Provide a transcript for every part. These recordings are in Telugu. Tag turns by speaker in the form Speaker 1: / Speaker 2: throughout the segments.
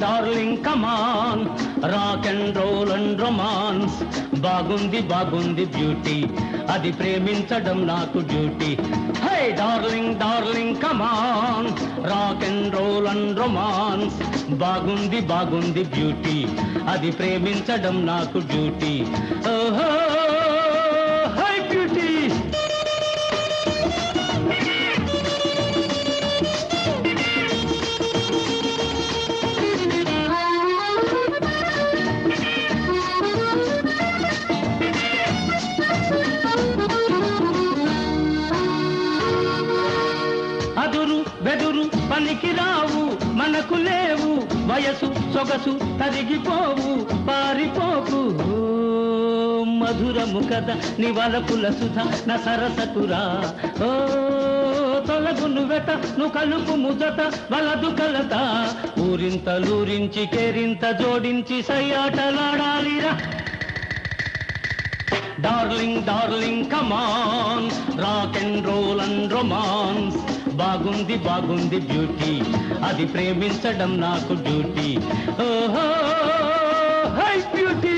Speaker 1: darling come on rock and roll and romance బాగుంది బాగుంది బ్యూటీ అది ప్రేమించడం నాకు duty hey darling darling come on rock and roll and romance బాగుంది బాగుంది బ్యూటీ అది ప్రేమించడం నాకు డ్యూటీ ఓహో హై బ్యూటీ అదురు బెదురు పనికి రావు మనకు లేవు వయసు సొగసు తరిగిపోవు పారిపోకు మధురము కదా నివలపుల సుధ నా సరసకురా ఓ తొలగును వెట ను కలుపు ముజట వలదు కలత ఊరింతలూరించి కేరింత జోడించి సయ్యాటలాడాలిరా darling darling come on rock and roll and romance బాగుంది బాగుంది బ్యూటీ అది ప్రేమించడం నాకు డ్యూటీ ఓహో హై బ్యూటీ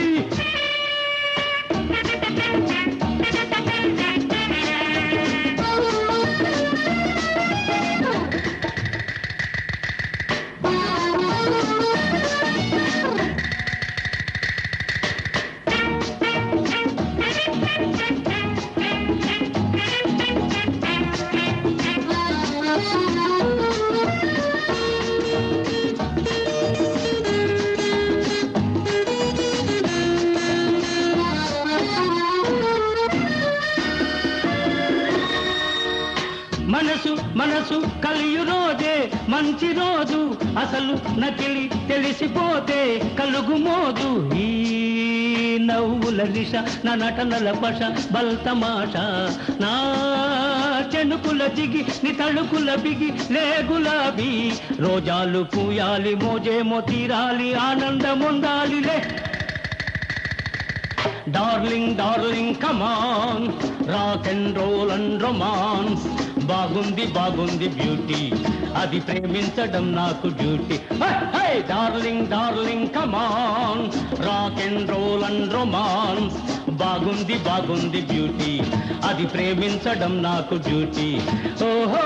Speaker 1: మనసు మనసు కలియు రోజే మంచి రోజు అసలు నకిలి తెలిసిపోతే కలుగు మోజు ఈ నవ్వుల దిశ నా నటనల పష బల్తమాష నా చెనుకుల జిగి ని తళుకుల బిగి లే గులాబీ రోజాలు పూయాలి మోజేమో తీరాలి ఆనందముందాలిలే darling darling come on rock and roll and romance బాగుంది బాగుంది బ్యూటీ అది ప్రేమించడం నాకు duty hey darling darling come on rock and roll and romance బాగుంది బాగుంది బ్యూటీ అది ప్రేమించడం నాకు డ్యూటీ ఓహో